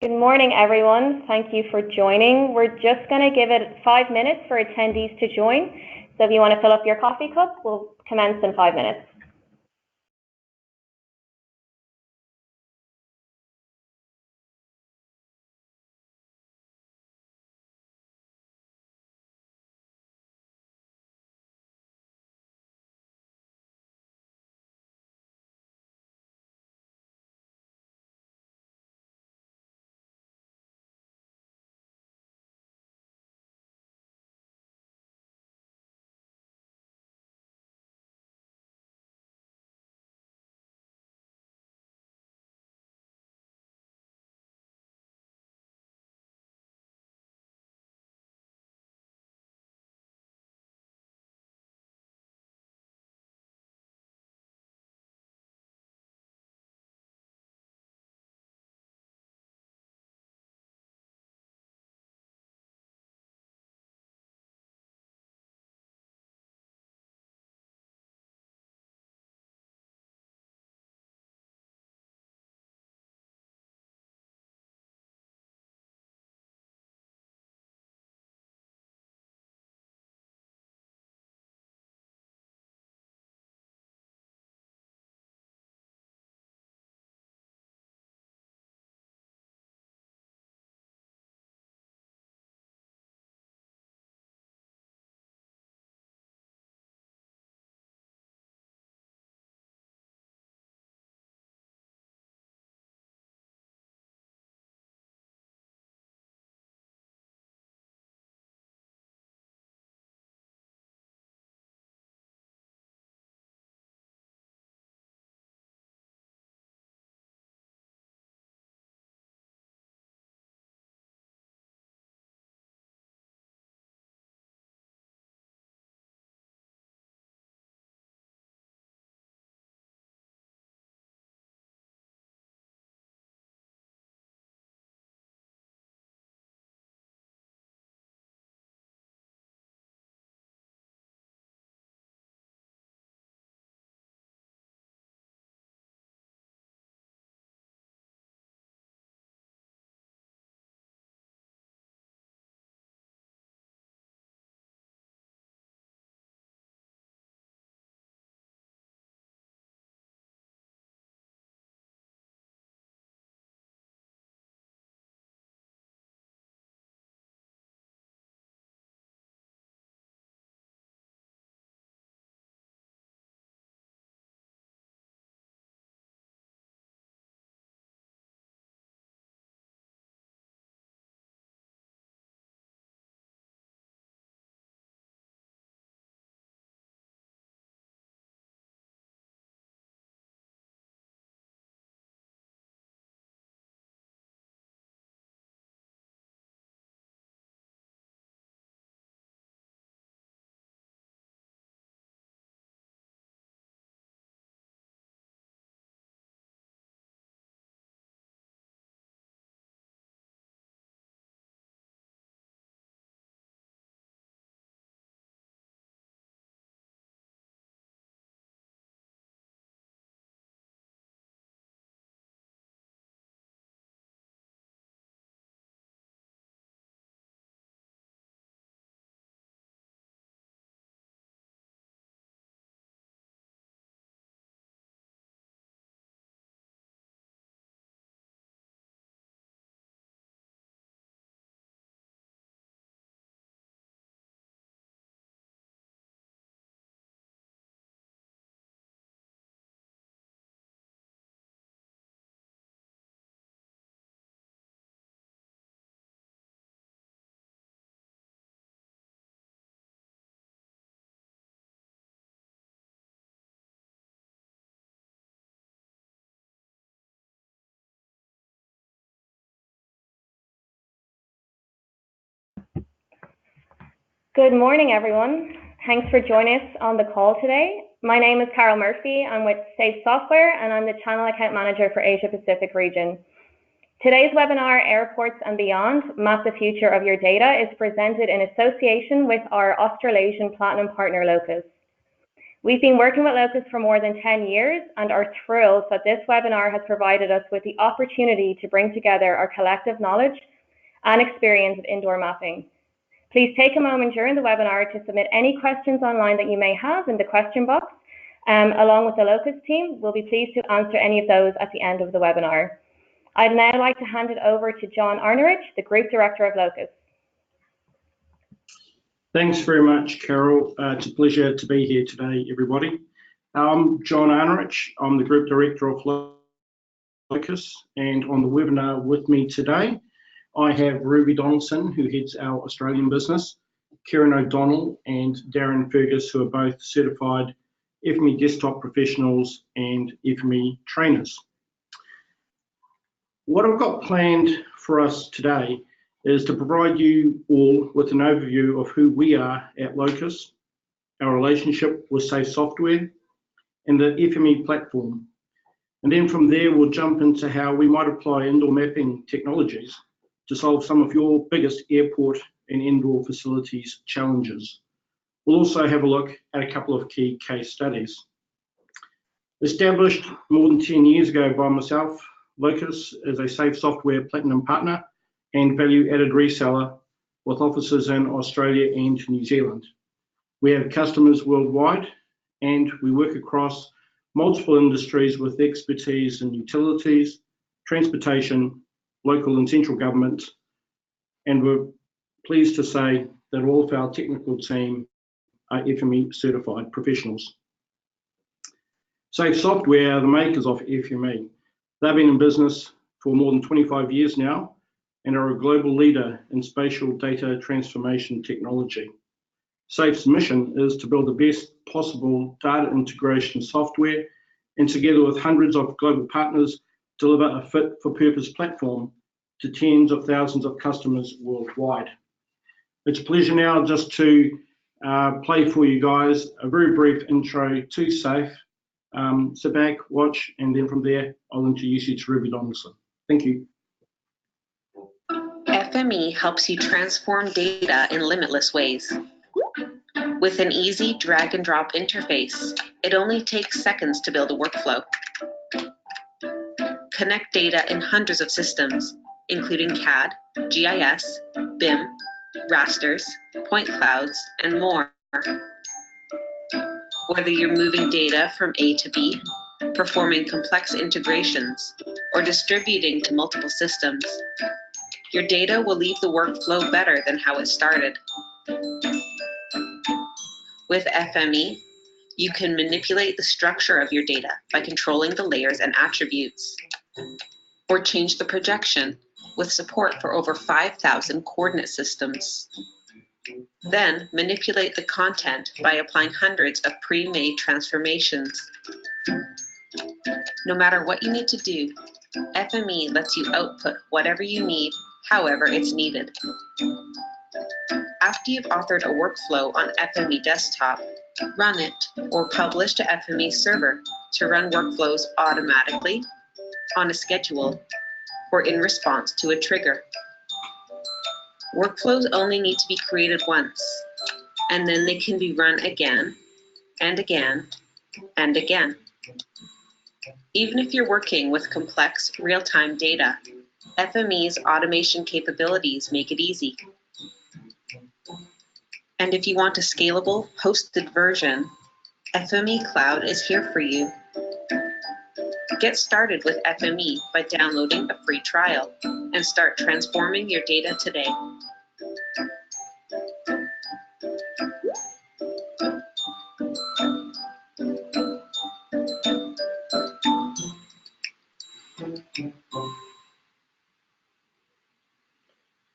Good morning, everyone. Thank you for joining. We're just going to give it 5 minutes for attendees to join. So if you want to fill up your coffee cup, we'll commence in 5 minutes. Good morning, everyone. Thanks for joining us on the call today. My name is Carol Murphy. I'm with Safe Software, and I'm the Channel Account Manager for Asia Pacific region. Today's webinar, Airports and Beyond, Map the Future of Your Data, is presented in association with our Australasian Platinum partner, Locus. We've been working with Locus for more than 10 years and are thrilled that this webinar has provided us with the opportunity to bring together our collective knowledge and experience of indoor mapping. Please take a moment during the webinar to submit any questions online that you may have in the question box. Along with the Locus team, we'll be pleased to answer any of those at the end of the webinar. I'd now like to hand it over to John Arnerich, the Group Director of Locus. Thanks very much, Carol. It's a pleasure to be here today, everybody. I'm John Arnerich. I'm the Group Director of Locus, and on the webinar with me today, I have Ruby Donaldson, who heads our Australian business, Kieran O'Donnell and Darren Fergus, who are both certified FME desktop professionals and FME trainers. What I've got planned for us today is to provide you all with an overview of who we are at Locus, our relationship with Safe Software, and the FME platform. And then from there, we'll jump into how we might apply indoor mapping technologies to solve some of your biggest airport and indoor facilities challenges. We'll also have a look at a couple of key case studies. Established more than 10 years ago by myself, Locus is a Safe Software Platinum Partner and value-added reseller with offices in Australia and New Zealand. We have customers worldwide, and we work across multiple industries with expertise in utilities, transportation, local and central government, and we're pleased to say that all of our technical team are FME certified professionals. Safe Software are the makers of FME. They've been in business for more than 25 years now and are a global leader in spatial data transformation technology. Safe's mission is to build the best possible data integration software, and together with hundreds of global partners, deliver a fit-for-purpose platform to tens of thousands of customers worldwide. It's a pleasure now just to play for you guys a very brief intro to Safe. Sit back, watch, and then from there, I'll introduce you to Ruby Donaldson. Thank you. FME helps you transform data in limitless ways. With an easy drag and drop interface, it only takes seconds to build a workflow. Connect data in hundreds of systems, including CAD, GIS, BIM, rasters, point clouds, and more. Whether you're moving data from A to B, performing complex integrations, or distributing to multiple systems, your data will leave the workflow better than how it started. With FME, you can manipulate the structure of your data by controlling the layers and attributes, or change the projection with support for over 5,000 coordinate systems. Then manipulate the content by applying hundreds of pre-made transformations. No matter what you need to do, FME lets you output whatever you need, however it's needed. After you've authored a workflow on FME desktop, run it or publish to FME server to run workflows automatically, on a schedule, or in response to a trigger. Workflows only need to be created once, and then they can be run again, and again, and again. Even if you're working with complex real-time data, FME's automation capabilities make it easy. And if you want a scalable, hosted version, FME Cloud is here for you. Get started with FME by downloading a free trial and start transforming your data today.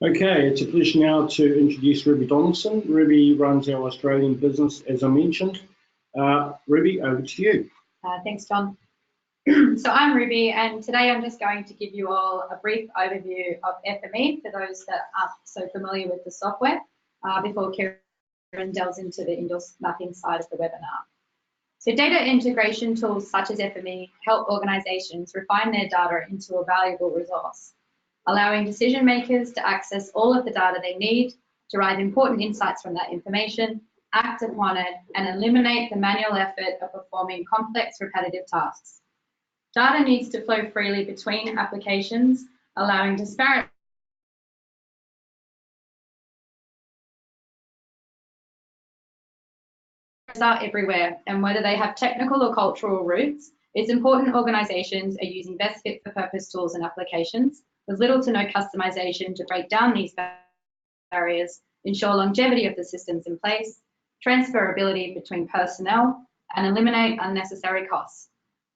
Okay, it's a pleasure now to introduce Ruby Donaldson. Ruby runs our Australian business, as I mentioned. Ruby, over to you. Thanks, John. So I'm Ruby, and today I'm just going to give you all a brief overview of FME for those that aren't so familiar with the software before Kieran delves into the indoor mapping side of the webinar. So data integration tools such as FME help organizations refine their data into a valuable resource, allowing decision makers to access all of the data they need, derive important insights from that information, act upon it, and eliminate the manual effort of performing complex repetitive tasks. Data needs to flow freely between applications, allowing disparate are everywhere, and whether they have technical or cultural roots, it's important organisations are using best fit for purpose tools and applications with little to no customization to break down these barriers, ensure longevity of the systems in place, transferability between personnel, and eliminate unnecessary costs.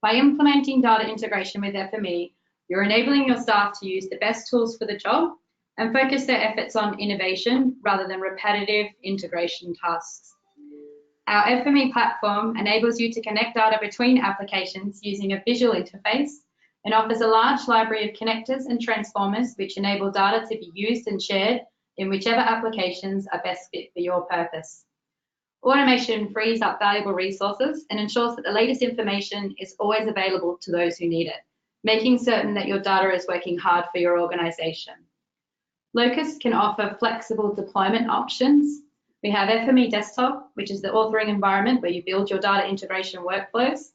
By implementing data integration with FME, you're enabling your staff to use the best tools for the job and focus their efforts on innovation rather than repetitive integration tasks. Our FME platform enables you to connect data between applications using a visual interface and offers a large library of connectors and transformers which enable data to be used and shared in whichever applications are best fit for your purpose. Automation frees up valuable resources and ensures that the latest information is always available to those who need it, making certain that your data is working hard for your organisation. Locus can offer flexible deployment options. We have FME Desktop, which is the authoring environment where you build your data integration workflows.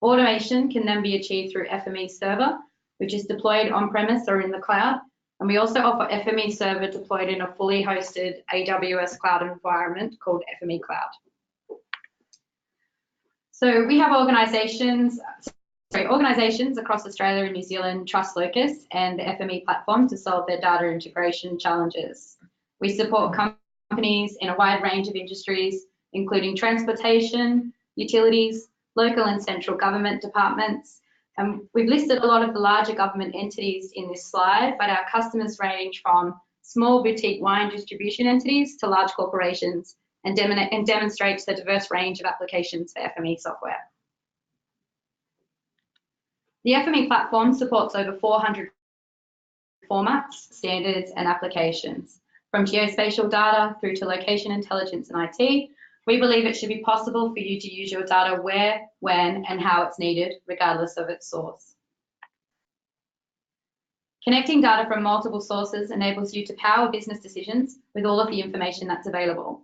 Automation can then be achieved through FME Server, which is deployed on-premise or in the cloud. And we also offer FME Server deployed in a fully hosted AWS cloud environment called FME Cloud. So we have organisations across Australia and New Zealand trust Locus and the FME platform to solve their data integration challenges. We support companies in a wide range of industries, including transportation, utilities, local and central government departments. We've listed a lot of the larger government entities in this slide, but our customers range from small boutique wine distribution entities to large corporations and demonstrates the diverse range of applications for FME software. The FME platform supports over 400 formats, standards, and applications. From geospatial data through to location intelligence and IT, we believe it should be possible for you to use your data where, when, and how it's needed, regardless of its source. Connecting data from multiple sources enables you to power business decisions with all of the information that's available.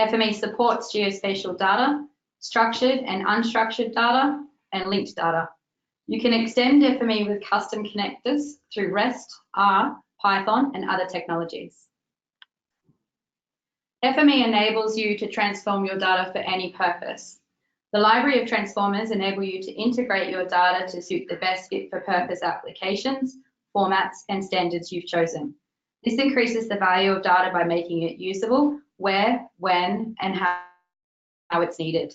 FME supports geospatial data, structured and unstructured data, and linked data. You can extend FME with custom connectors through REST, R, Python, and other technologies. FME enables you to transform your data for any purpose. The library of transformers enable you to integrate your data to suit the best fit for purpose applications, formats, and standards you've chosen. This increases the value of data by making it usable where, when, and how it's needed.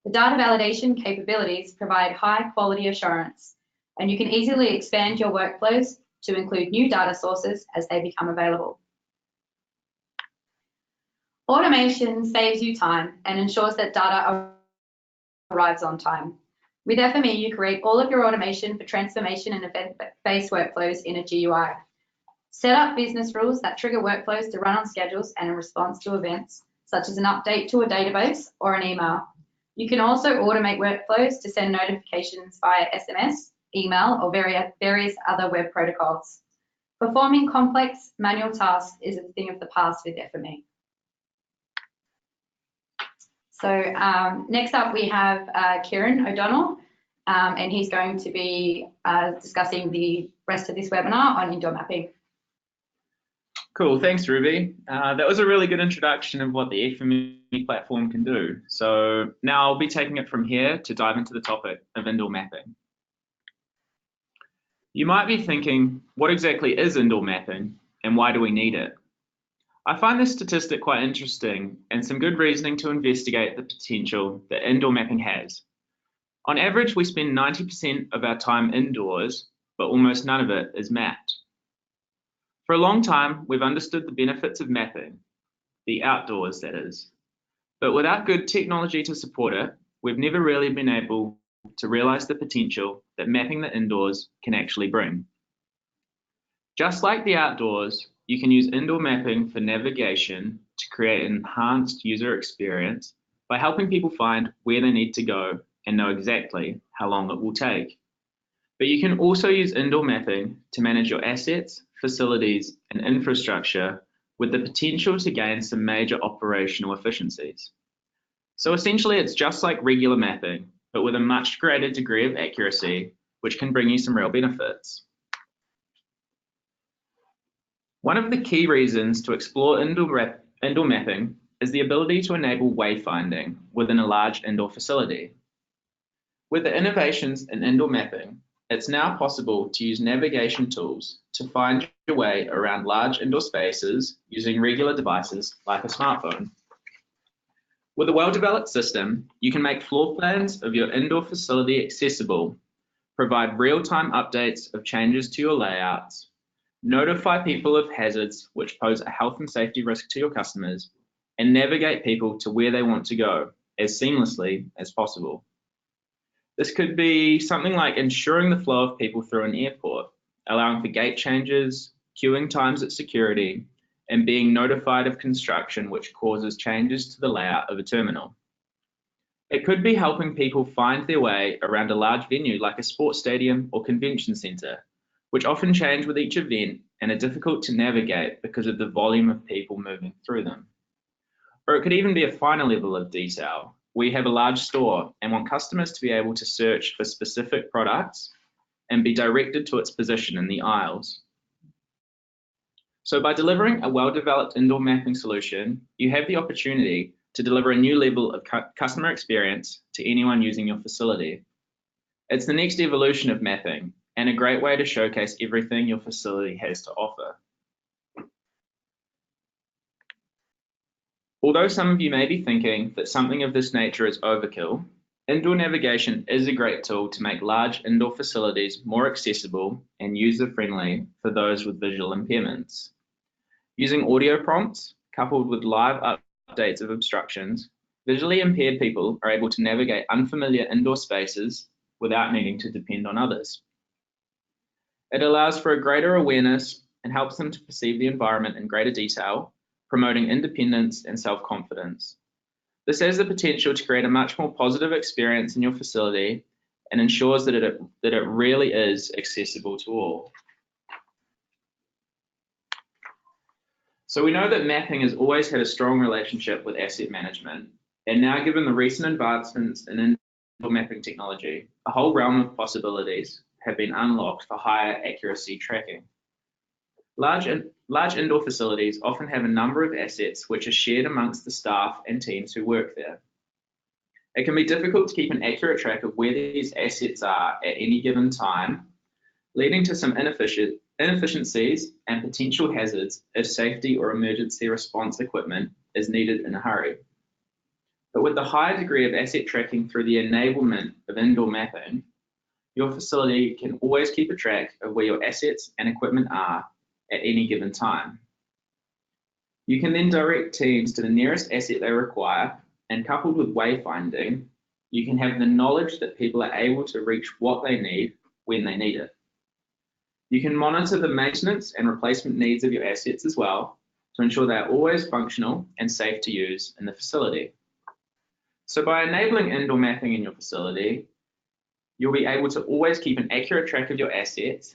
The data validation capabilities provide high quality assurance, and you can easily expand your workflows to include new data sources as they become available. Automation saves you time and ensures that data arrives on time. With FME, you create all of your automation for transformation and event-based workflows in a GUI. Set up business rules that trigger workflows to run on schedules and in response to events, such as an update to a database or an email. You can also automate workflows to send notifications via SMS, email, or various other web protocols. Performing complex manual tasks is a thing of the past with FME. So next up we have Kieran O'Donnell, and he's going to be discussing the rest of this webinar on indoor mapping. Cool, thanks Ruby. That was a really good introduction of what the FME platform can do. So now I'll be taking it from here to dive into the topic of indoor mapping. You might be thinking, what exactly is indoor mapping and why do we need it? I find this statistic quite interesting and some good reasoning to investigate the potential that indoor mapping has. On average, we spend 90% of our time indoors, but almost none of it is mapped. For a long time, we've understood the benefits of mapping, the outdoors that is. But without good technology to support it, we've never really been able to realize the potential that mapping the indoors can actually bring. Just like the outdoors, you can use indoor mapping for navigation to create an enhanced user experience by helping people find where they need to go and know exactly how long it will take. But you can also use indoor mapping to manage your assets, facilities, and infrastructure with the potential to gain some major operational efficiencies. So essentially, it's just like regular mapping, but with a much greater degree of accuracy, which can bring you some real benefits. One of the key reasons to explore indoor mapping is the ability to enable wayfinding within a large indoor facility. With the innovations in indoor mapping, it's now possible to use navigation tools to find your way around large indoor spaces using regular devices like a smartphone. With a well-developed system, you can make floor plans of your indoor facility accessible, provide real-time updates of changes to your layouts, notify people of hazards which pose a health and safety risk to your customers, and navigate people to where they want to go as seamlessly as possible. This could be something like ensuring the flow of people through an airport, allowing for gate changes, queuing times at security, and being notified of construction which causes changes to the layout of a terminal. It could be helping people find their way around a large venue like a sports stadium or convention centre, which often change with each event and are difficult to navigate because of the volume of people moving through them. Or it could even be a finer level of detail. We have a large store and want customers to be able to search for specific products and be directed to its position in the aisles. So by delivering a well-developed indoor mapping solution, you have the opportunity to deliver a new level of customer experience to anyone using your facility. It's the next evolution of mapping and a great way to showcase everything your facility has to offer. Although some of you may be thinking that something of this nature is overkill, indoor navigation is a great tool to make large indoor facilities more accessible and user-friendly for those with visual impairments. Using audio prompts, coupled with live updates of obstructions, visually impaired people are able to navigate unfamiliar indoor spaces without needing to depend on others. It allows for a greater awareness and helps them to perceive the environment in greater detail, promoting independence and self-confidence. This has the potential to create a much more positive experience in your facility and ensures that it really is accessible to all. So we know that mapping has always had a strong relationship with asset management, and now given the recent advancements in indoor mapping technology, a whole realm of possibilities have been unlocked for higher accuracy tracking. Large indoor facilities often have a number of assets which are shared amongst the staff and teams who work there. It can be difficult to keep an accurate track of where these assets are at any given time, leading to some inefficiencies and potential hazards if safety or emergency response equipment is needed in a hurry. But with the higher degree of asset tracking through the enablement of indoor mapping, your facility can always keep a track of where your assets and equipment are at any given time. You can then direct teams to the nearest asset they require, and coupled with wayfinding, you can have the knowledge that people are able to reach what they need when they need it. You can monitor the maintenance and replacement needs of your assets as well to ensure they are always functional and safe to use in the facility. So by enabling indoor mapping in your facility, you'll be able to always keep an accurate track of your assets,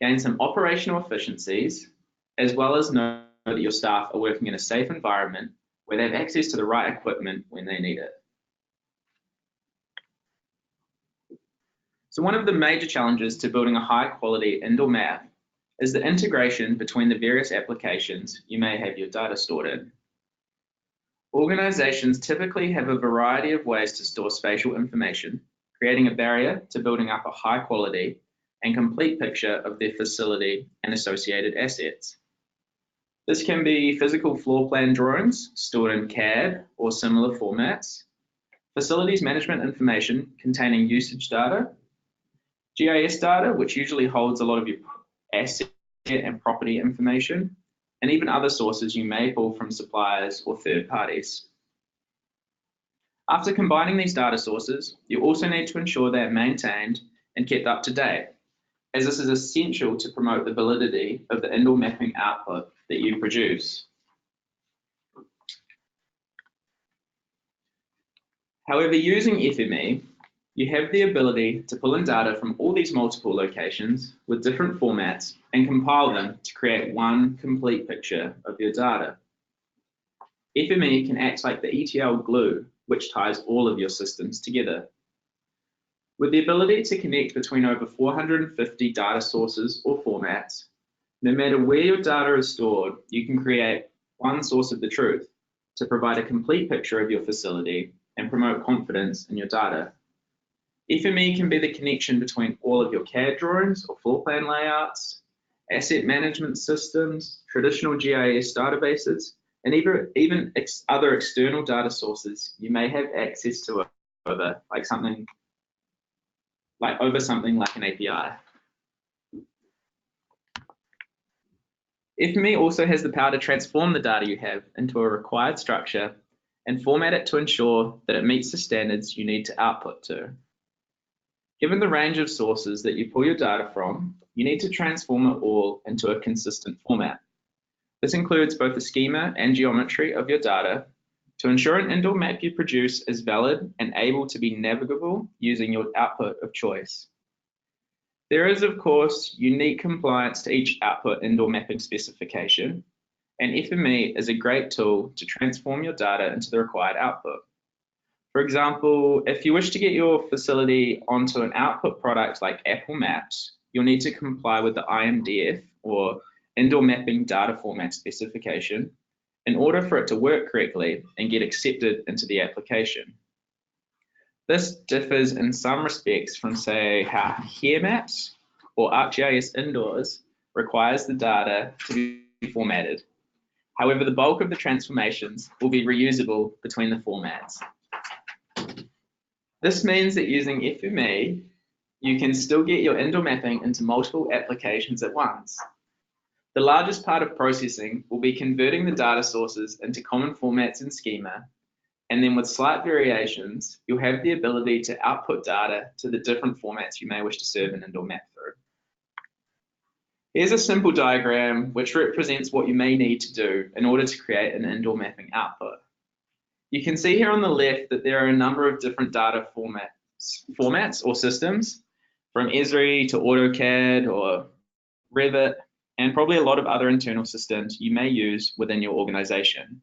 gain some operational efficiencies, as well as know that your staff are working in a safe environment where they have access to the right equipment when they need it. So one of the major challenges to building a high quality indoor map is the integration between the various applications you may have your data stored in. Organizations typically have a variety of ways to store spatial information, creating a barrier to building up a high quality and complete picture of their facility and associated assets. This can be physical floor plan drawings stored in CAD or similar formats, facilities management information containing usage data, GIS data, which usually holds a lot of your asset and property information, and even other sources you may pull from suppliers or third parties. After combining these data sources, you also need to ensure they are maintained and kept up to date, as this is essential to promote the validity of the indoor mapping output that you produce. However, using FME, You have the ability to pull in data from all these multiple locations with different formats and compile them to create one complete picture of your data. FME can act like the ETL glue, which ties all of your systems together. With the ability to connect between over 450 data sources or formats, no matter where your data is stored, you can create one source of the truth to provide a complete picture of your facility and promote confidence in your data. FME can be the connection between all of your CAD drawings or floor plan layouts, asset management systems, traditional GIS databases, and even other external data sources you may have access to over something like an API. FME also has the power to transform the data you have into a required structure and format it to ensure that it meets the standards you need to output to. Given the range of sources that you pull your data from, you need to transform it all into a consistent format. This includes both the schema and geometry of your data to ensure an indoor map you produce is valid and able to be navigable using your output of choice. There is, of course, unique compliance to each output indoor mapping specification, and FME is a great tool to transform your data into the required output. For example, if you wish to get your facility onto an output product like Apple Maps, you'll need to comply with the IMDF, or Indoor Mapping Data Format specification, in order for it to work correctly and get accepted into the application. This differs in some respects from, say, how HERE Maps or ArcGIS Indoors requires the data to be formatted. However, the bulk of the transformations will be reusable between the formats. This means that using FME, you can still get your indoor mapping into multiple applications at once. The largest part of processing will be converting the data sources into common formats and schema, and then with slight variations, you'll have the ability to output data to the different formats you may wish to serve an indoor map through. Here's a simple diagram which represents what you may need to do in order to create an indoor mapping output. You can see here on the left that there are a number of different data formats or systems, from Esri to AutoCAD or Revit, and probably a lot of other internal systems you may use within your organization.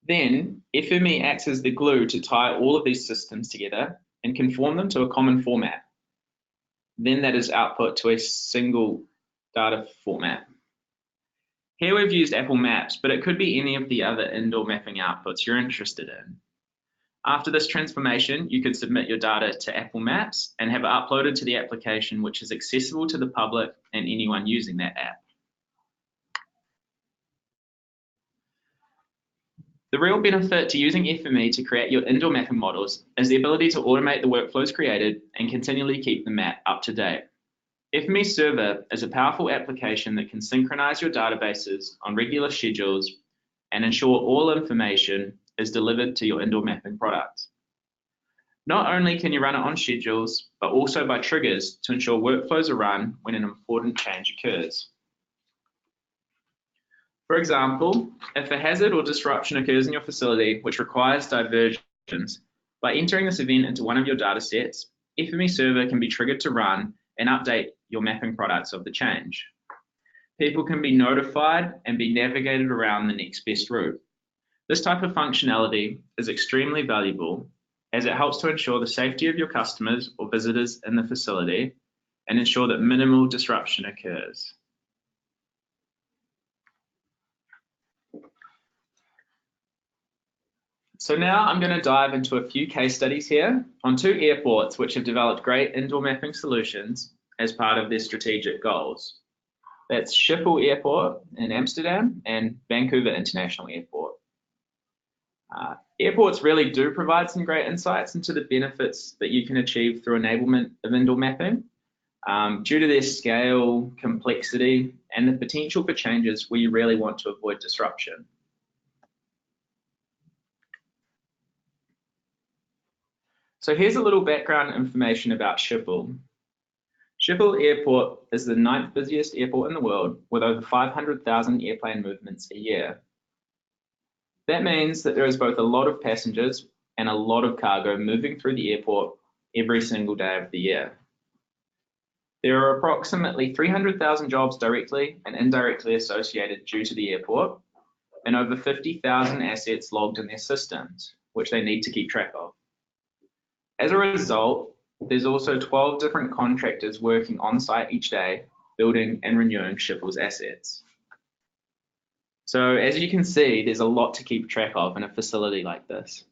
Then FME acts as the glue to tie all of these systems together and conform them to a common format. Then that is output to a single data format. Here we've used Apple Maps, but it could be any of the other indoor mapping outputs you're interested in. After this transformation, you could submit your data to Apple Maps and have it uploaded to the application, which is accessible to the public and anyone using that app. The real benefit to using FME to create your indoor mapping models is the ability to automate the workflows created and continually keep the map up to date. FME Server is a powerful application that can synchronize your databases on regular schedules and ensure all information is delivered to your indoor mapping product. Not only can you run it on schedules, but also by triggers to ensure workflows are run when an important change occurs. For example, if a hazard or disruption occurs in your facility which requires diversions, by entering this event into one of your data sets, FME Server can be triggered to run and update your mapping products of the change. People can be notified and be navigated around the next best route. This type of functionality is extremely valuable as it helps to ensure the safety of your customers or visitors in the facility and ensure that minimal disruption occurs. So now I'm going to dive into a few case studies here on two airports which have developed great indoor mapping solutions as part of their strategic goals. That's Schiphol Airport in Amsterdam and Vancouver International Airport. Airports really do provide some great insights into the benefits that you can achieve through enablement of indoor mapping due to their scale, complexity, and the potential for changes where you really want to avoid disruption. So here's a little background information about Schiphol. Schiphol Airport is the 9th busiest airport in the world with over 500,000 airplane movements a year. That means that there is both a lot of passengers and a lot of cargo moving through the airport every single day of the year. There are approximately 300,000 jobs directly and indirectly associated due to the airport, and over 50,000 assets logged in their systems, which they need to keep track of. As a result, there's also 12 different contractors working on site each day, building and renewing SCHIPHOL's assets. So as you can see, there's a lot to keep track of in a facility like this.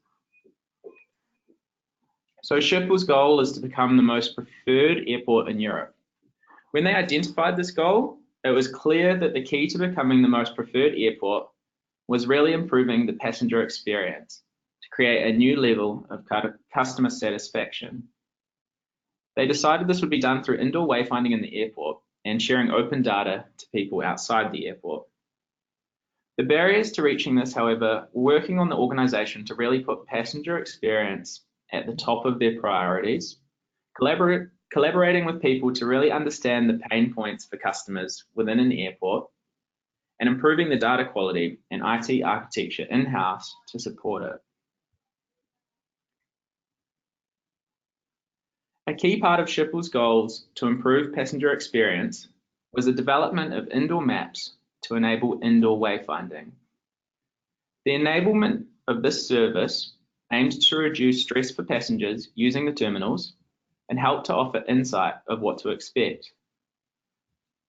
So SCHIPHOL's goal is to become the most preferred airport in Europe. When they identified this goal, it was clear that the key to becoming the most preferred airport was really improving the passenger experience to create a new level of customer satisfaction. They decided this would be done through indoor wayfinding in the airport and sharing open data to people outside the airport. The barriers to reaching this, however, were working on the organisation to really put passenger experience at the top of their priorities, collaborating with people to really understand the pain points for customers within an airport, and improving the data quality and IT architecture in-house to support it. A key part of SCHIPHOL's goals to improve passenger experience was the development of indoor maps to enable indoor wayfinding. The enablement of this service aimed to reduce stress for passengers using the terminals and help to offer insight of what to expect.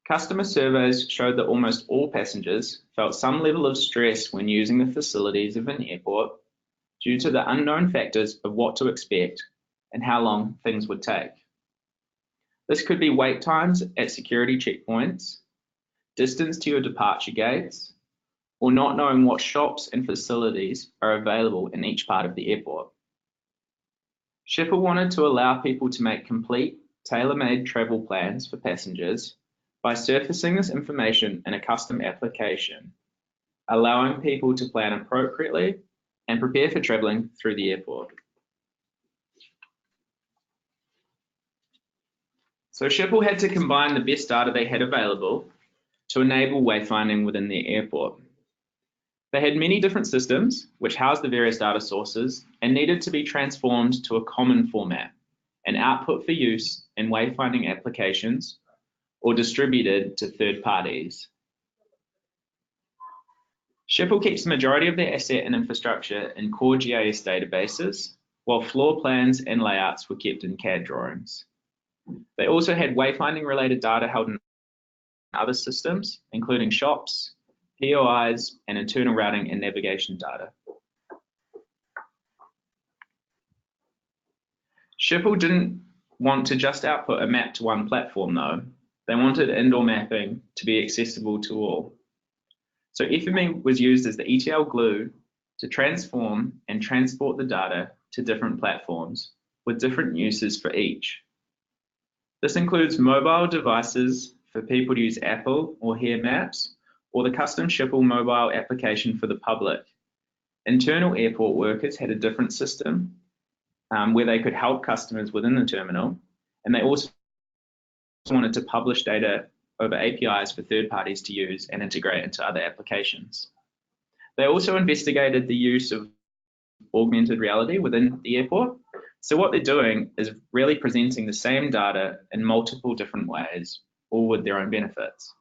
Customer surveys showed that almost all passengers felt some level of stress when using the facilities of an airport due to the unknown factors of what to expect and how long things would take. This could be wait times at security checkpoints, distance to your departure gates, or not knowing what shops and facilities are available in each part of the airport. SCHIPHOL wanted to allow people to make complete, tailor-made travel plans for passengers by surfacing this information in a custom application, allowing people to plan appropriately and prepare for traveling through the airport. So SCHIPHOL had to combine the best data they had available to enable wayfinding within their airport. They had many different systems which housed the various data sources and needed to be transformed to a common format and output for use in wayfinding applications or distributed to third parties. SCHIPHOL keeps the majority of their asset and infrastructure in core GIS databases, while floor plans and layouts were kept in CAD drawings. They also had wayfinding related data held in other systems, including shops, POIs, and internal routing and navigation data. SCHIPHOL didn't want to just output a map to one platform though. They wanted indoor mapping to be accessible to all. So FME was used as the ETL glue to transform and transport the data to different platforms with different uses for each. This includes mobile devices for people to use Apple or Here Maps, or the custom SCHIPHOL mobile application for the public. Internal airport workers had a different system where they could help customers within the terminal, and they also wanted to publish data over APIs for third parties to use and integrate into other applications. They also investigated the use of augmented reality within the airport. So what they're doing is really presenting the same data in multiple different ways, all with their own benefits.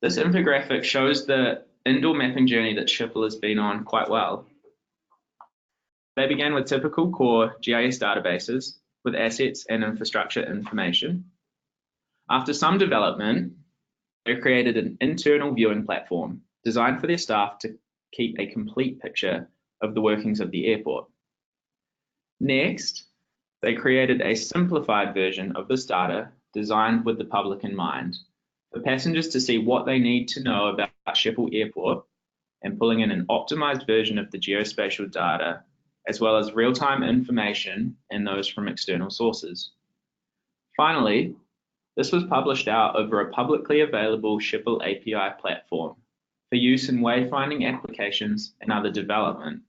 This infographic shows the indoor mapping journey that SCHIPHOL has been on quite well. They began with typical core GIS databases with assets and infrastructure information. After some development, they created an internal viewing platform designed for their staff to keep a complete picture of the workings of the airport. Next, they created a simplified version of this data designed with the public in mind, for passengers to see what they need to know about SCHIPHOL Airport and pulling in an optimized version of the geospatial data, as well as real-time information and those from external sources. Finally, this was published out over a publicly available SCHIPHOL API platform for use in wayfinding applications and other development.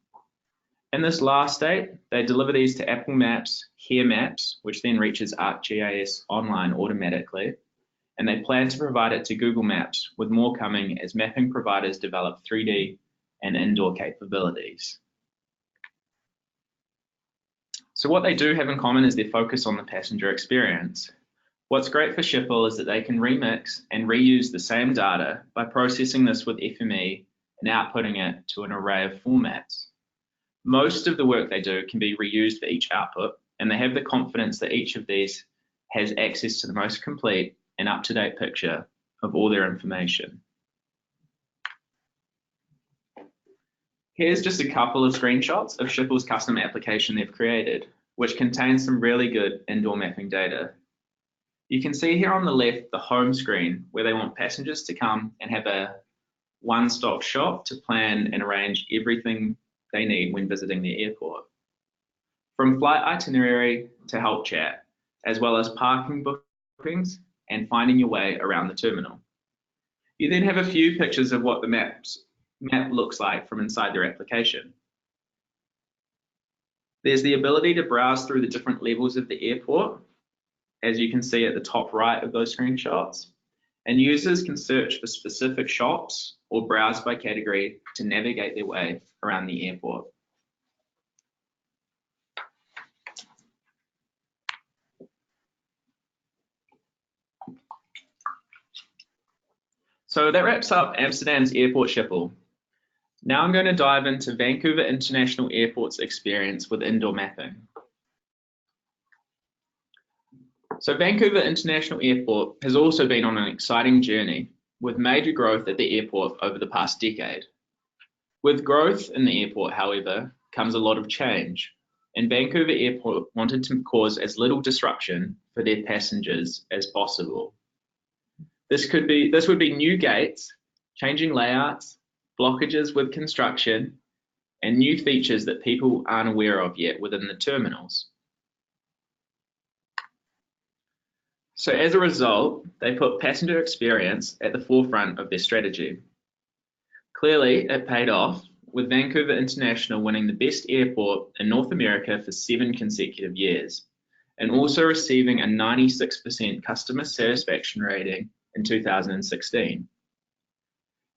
In this last state, they deliver these to Apple Maps, Here Maps, which then reaches ArcGIS online automatically, and they plan to provide it to Google Maps, with more coming as mapping providers develop 3D and indoor capabilities. So what they do have in common is their focus on the passenger experience. What's great for SCHIPHOL is that they can remix and reuse the same data by processing this with FME and outputting it to an array of formats. Most of the work they do can be reused for each output, and they have the confidence that each of these has access to the most complete and up-to-date picture of all their information. Here's just a couple of screenshots of SCHIPHOL's custom application they've created, which contains some really good indoor mapping data. You can see here on the left the home screen, where they want passengers to come and have a one-stop shop to plan and arrange everything they need when visiting the airport. From flight itinerary to help chat, as well as parking bookings and finding your way around the terminal. You then have a few pictures of what the map looks like from inside their application. There's the ability to browse through the different levels of the airport, as you can see at the top right of those screenshots, and users can search for specific shops or browse by category to navigate their way around the airport. So that wraps up Amsterdam's airport SCHIPHOL. Now I'm going to dive into Vancouver International Airport's experience with indoor mapping. So Vancouver International Airport has also been on an exciting journey with major growth at the airport over the past decade. With growth in the airport, however, comes a lot of change, and Vancouver Airport wanted to cause as little disruption for their passengers as possible. This would be new gates, changing layouts, blockages with construction, and new features that people aren't aware of yet within the terminals. So as a result, they put passenger experience at the forefront of their strategy. Clearly, it paid off, with Vancouver International winning the best airport in North America for 7 consecutive years, and also receiving a 96% customer satisfaction rating in 2016.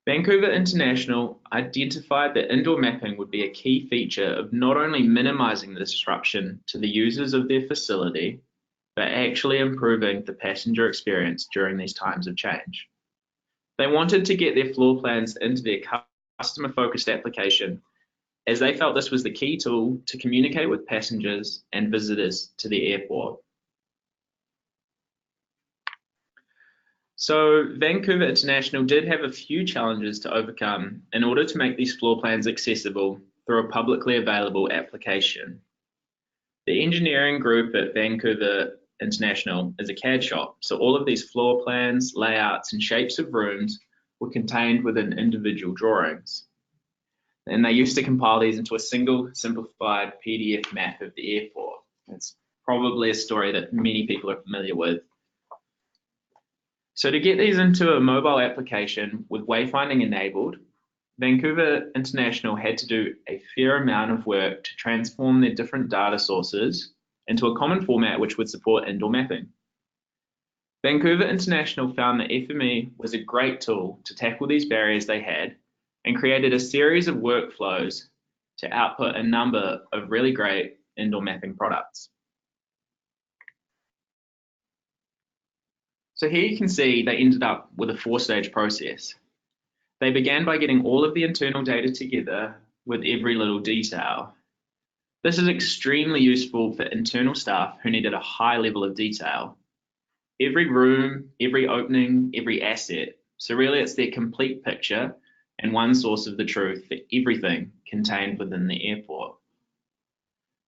Vancouver International identified that indoor mapping would be a key feature of not only minimizing the disruption to the users of their facility, but actually improving the passenger experience during these times of change. They wanted to get their floor plans into their customer-focused application, as they felt this was the key tool to communicate with passengers and visitors to the airport. So Vancouver International did have a few challenges to overcome in order to make these floor plans accessible through a publicly available application. The engineering group at Vancouver International is a CAD shop, so all of these floor plans, layouts, and shapes of rooms were contained within individual drawings. And they used to compile these into a single simplified PDF map of the airport. It's probably a story that many people are familiar with. So to get these into a mobile application with wayfinding enabled, Vancouver International had to do a fair amount of work to transform their different data sources into a common format which would support indoor mapping. Vancouver International found that FME was a great tool to tackle these barriers they had and created a series of workflows to output a number of really great indoor mapping products. So here you can see they ended up with a 4-stage process. They began by getting all of the internal data together with every little detail. This is extremely useful for internal staff who needed a high level of detail. Every room, every opening, every asset. So really it's their complete picture and one source of the truth for everything contained within the airport.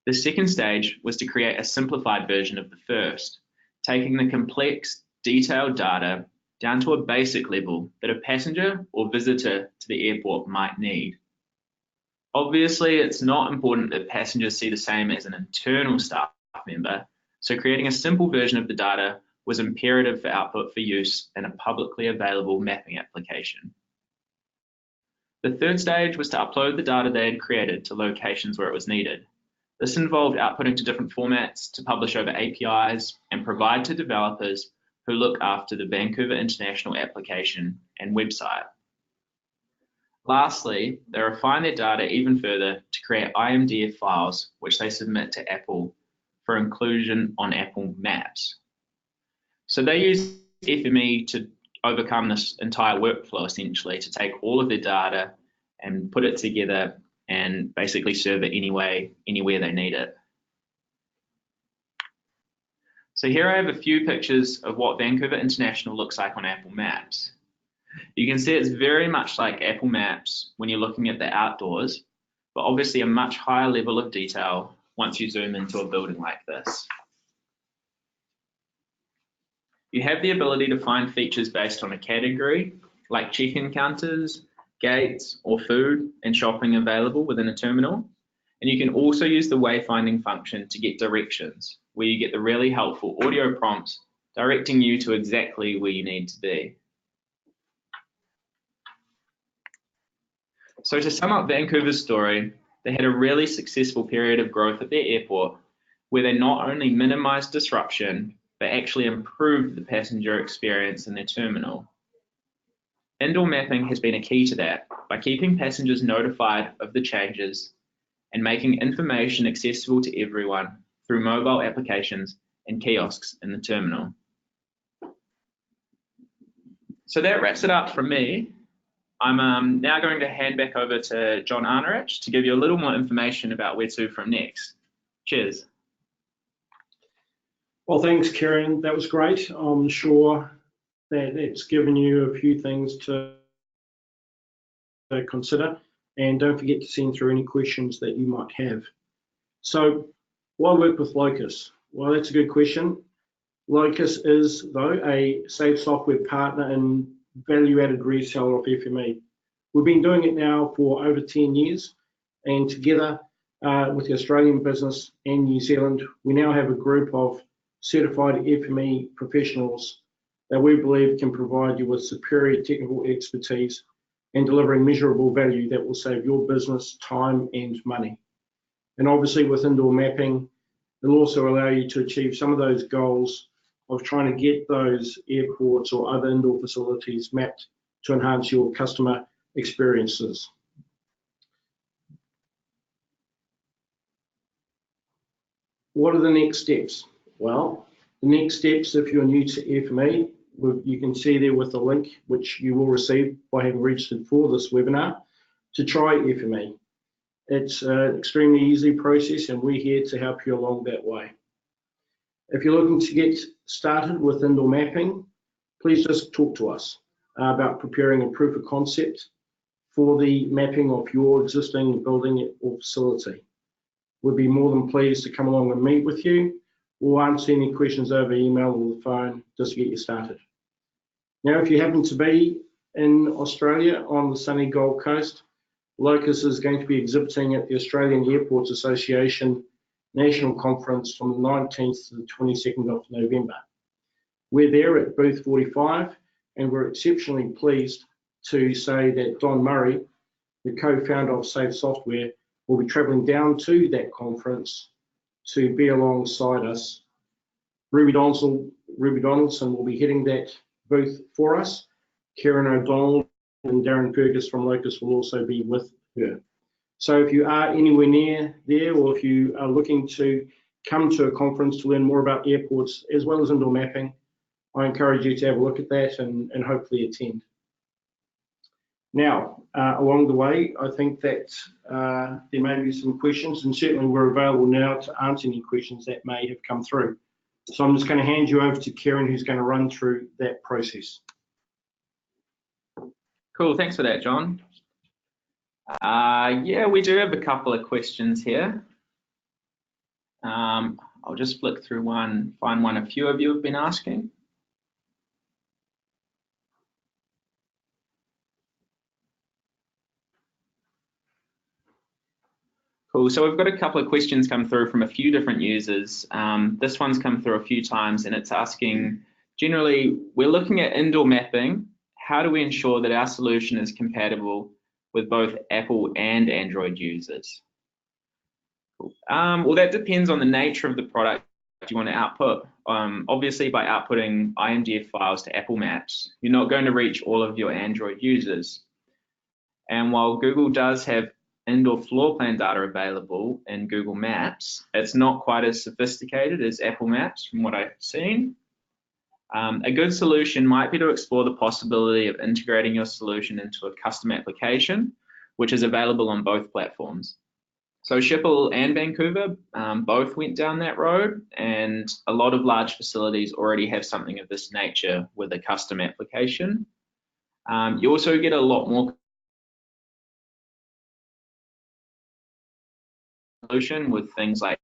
The second stage was to create a simplified version of the first, taking the complex, detailed data down to a basic level that a passenger or visitor to the airport might need. Obviously, it's not important that passengers see the same as an internal staff member, so creating a simple version of the data was imperative for output for use in a publicly available mapping application. The third stage was to upload the data they had created to locations where it was needed. This involved outputting to different formats to publish over APIs and provide to developers who look after the Vancouver International application and website. Lastly, they refine their data even further to create IMDF files, which they submit to Apple for inclusion on Apple Maps. So they use FME to overcome this entire workflow, essentially, to take all of their data and put it together and basically serve it anywhere they need it. So here I have a few pictures of what Vancouver International looks like on Apple Maps. You can see it's very much like Apple Maps when you're looking at the outdoors, but obviously a much higher level of detail once you zoom into a building like this. You have the ability to find features based on a category, like check-in counters, gates, or food and shopping available within a terminal. And you can also use the wayfinding function to get directions, where you get the really helpful audio prompts directing you to exactly where you need to be. So to sum up Vancouver's story, they had a really successful period of growth at their airport, where they not only minimized disruption, but actually improved the passenger experience in their terminal. Indoor mapping has been a key to that by keeping passengers notified of the changes and making information accessible to everyone through mobile applications and kiosks in the terminal. So that wraps it up from me. I'm now going to hand back over to John Arnerich to give you a little more information about where to from next. Cheers. Well, thanks, Kieran. That was great. I'm sure that it's given you a few things to consider, and don't forget to send through any questions that you might have. So, why work with Locus? Well, that's a good question. Locus is, though, a Save Software partner and value-added reseller of FME. We've been doing it now for over 10 years, and together with the Australian business and New Zealand, we now have a group of certified FME professionals that we believe can provide you with superior technical expertise and delivering measurable value that will save your business time and money. And obviously with indoor mapping, it'll also allow you to achieve some of those goals of trying to get those airports or other indoor facilities mapped to enhance your customer experiences. What are the next steps? Well, the next steps, if you're new to FME, you can see there with the link, which you will receive by having registered for this webinar, to try FME. It's an extremely easy process, and we're here to help you along that way. If you're looking to get started with indoor mapping, please just talk to us about preparing a proof of concept for the mapping of your existing building or facility. We'd be more than pleased to come along and meet with you, or answer any questions over email or the phone just to get you started. Now, if you happen to be in Australia on the sunny Gold Coast, Locus is going to be exhibiting at the Australian Airports Association National Conference from the 19th to the 22nd of November. We're there at booth 45, and we're exceptionally pleased to say that Don Murray, the co-founder of Save Software, will be travelling down to that conference to be alongside us. Ruby Donaldson will be heading that booth for us. Kieran O'Donnell and Darren Purkis from Locus will also be with her. So if you are anywhere near there, or if you are looking to come to a conference to learn more about airports as well as indoor mapping, I encourage you to have a look at that and hopefully attend. Now, along the way, I think that there may be some questions, and certainly we're available now to answer any questions that may have come through. So I'm just going to hand you over to Kieran, who's going to run through that process. Cool, thanks for that, John. Yeah, we do have a couple of questions here. I'll just flick through one, find one a few of you have been asking. Cool, so we've got a couple of questions come through from a few different users. This one's come through a few times, and it's asking, generally, we're looking at indoor mapping. How do we ensure that our solution is compatible with both Apple and Android users? Cool. Well, that depends on the nature of the product you want to output. Obviously, by outputting IMDF files to Apple Maps, you're not going to reach all of your Android users. And while Google does have indoor floor plan data available in Google Maps. It's not quite as sophisticated as Apple Maps from what I've seen. A good solution might be to explore the possibility of integrating your solution into a custom application, which is available on both platforms. So SCHIPHOL and Vancouver both went down that road, and a lot of large facilities already have something of this nature with a custom application. You also get a lot more solution with things like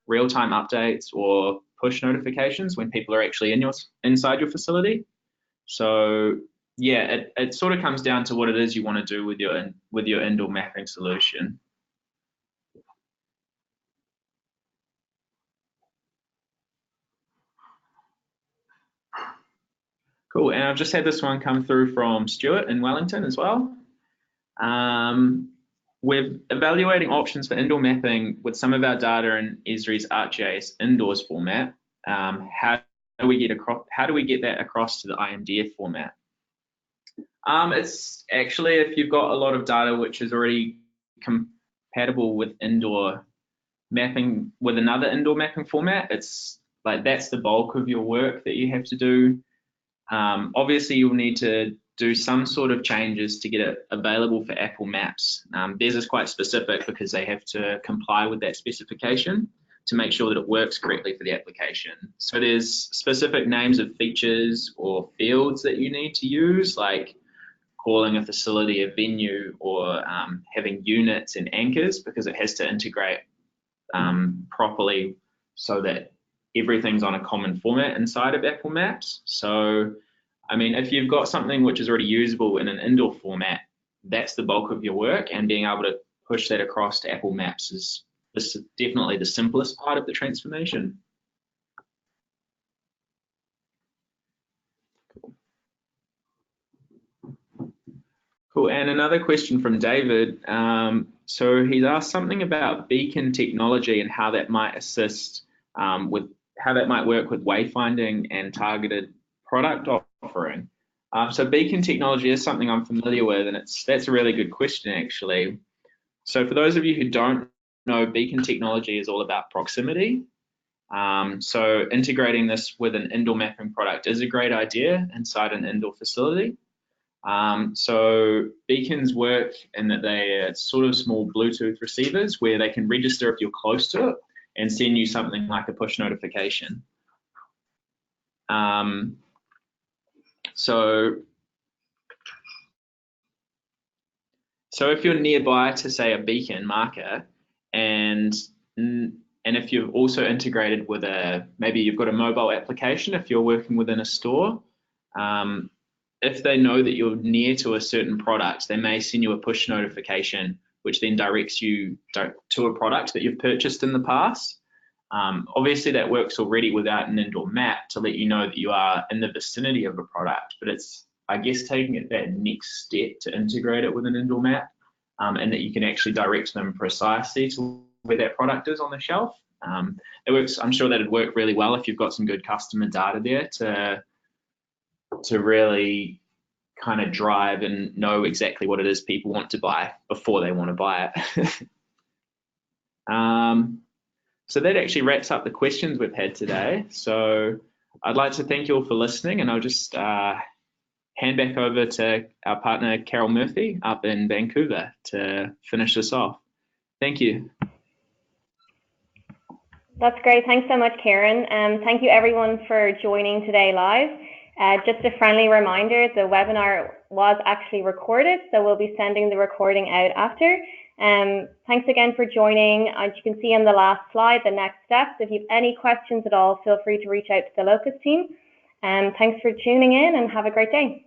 real-time updates or push notifications when people are actually inside your facility. So yeah, it sort of comes down to what it is you want to do with your indoor mapping solution. Cool, and I've just had this one come through from Stuart in Wellington as well. We're evaluating options for indoor mapping with some of our data in Esri's ArcGIS indoors format. How do we get that across to the IMDF format? It's actually, if you've got a lot of data which is already compatible with indoor mapping with another indoor mapping format, it's like that's the bulk of your work that you have to do. Obviously, you'll need to do some sort of changes to get it available for Apple Maps. Theirs is quite specific because they have to comply with that specification to make sure that it works correctly for the application. So there's specific names of features or fields that you need to use, like calling a facility a venue or having units and anchors, because it has to integrate properly so that everything's on a common format inside of Apple Maps. So, I mean, if you've got something which is already usable in an indoor format, that's the bulk of your work, and being able to push that across to Apple Maps is definitely the simplest part of the transformation. Cool, and another question from David. So he's asked something about beacon technology and how that might assist with how that might work with wayfinding and targeted product offering. So beacon technology is something I'm familiar with, and that's a really good question actually. So for those of you who don't know, beacon technology is all about proximity. So integrating this with an indoor mapping product is a great idea inside an indoor facility. So beacons work in that they're sort of small Bluetooth receivers where they can register if you're close to it and send you something like a push notification. So if you're nearby to, say, a beacon marker, and if you've also integrated with maybe you've got a mobile application if you're working within a store, if they know that you're near to a certain product, they may send you a push notification, which then directs you to a product that you've purchased in the past. Obviously, that works already without an indoor map to let you know that you are in the vicinity of a product, but it's, I guess, taking it that next step to integrate it with an indoor map, and that you can actually direct them precisely to where that product is on the shelf. It works. I'm sure that'd work really well if you've got some good customer data there to really kind of drive and know exactly what it is people want to buy before they want to buy it. So that actually wraps up the questions we've had today. So I'd like to thank you all for listening, and I'll just hand back over to our partner, Carol Murphy, up in Vancouver to finish this off. Thank you. That's great. Thanks so much, Kieran. Thank you everyone for joining today live. Just a friendly reminder, the webinar was actually recorded, so we'll be sending the recording out after. Thanks again for joining. As you can see on the last slide, the next steps. If you have any questions at all, feel free to reach out to the Locus team. Thanks for tuning in and have a great day.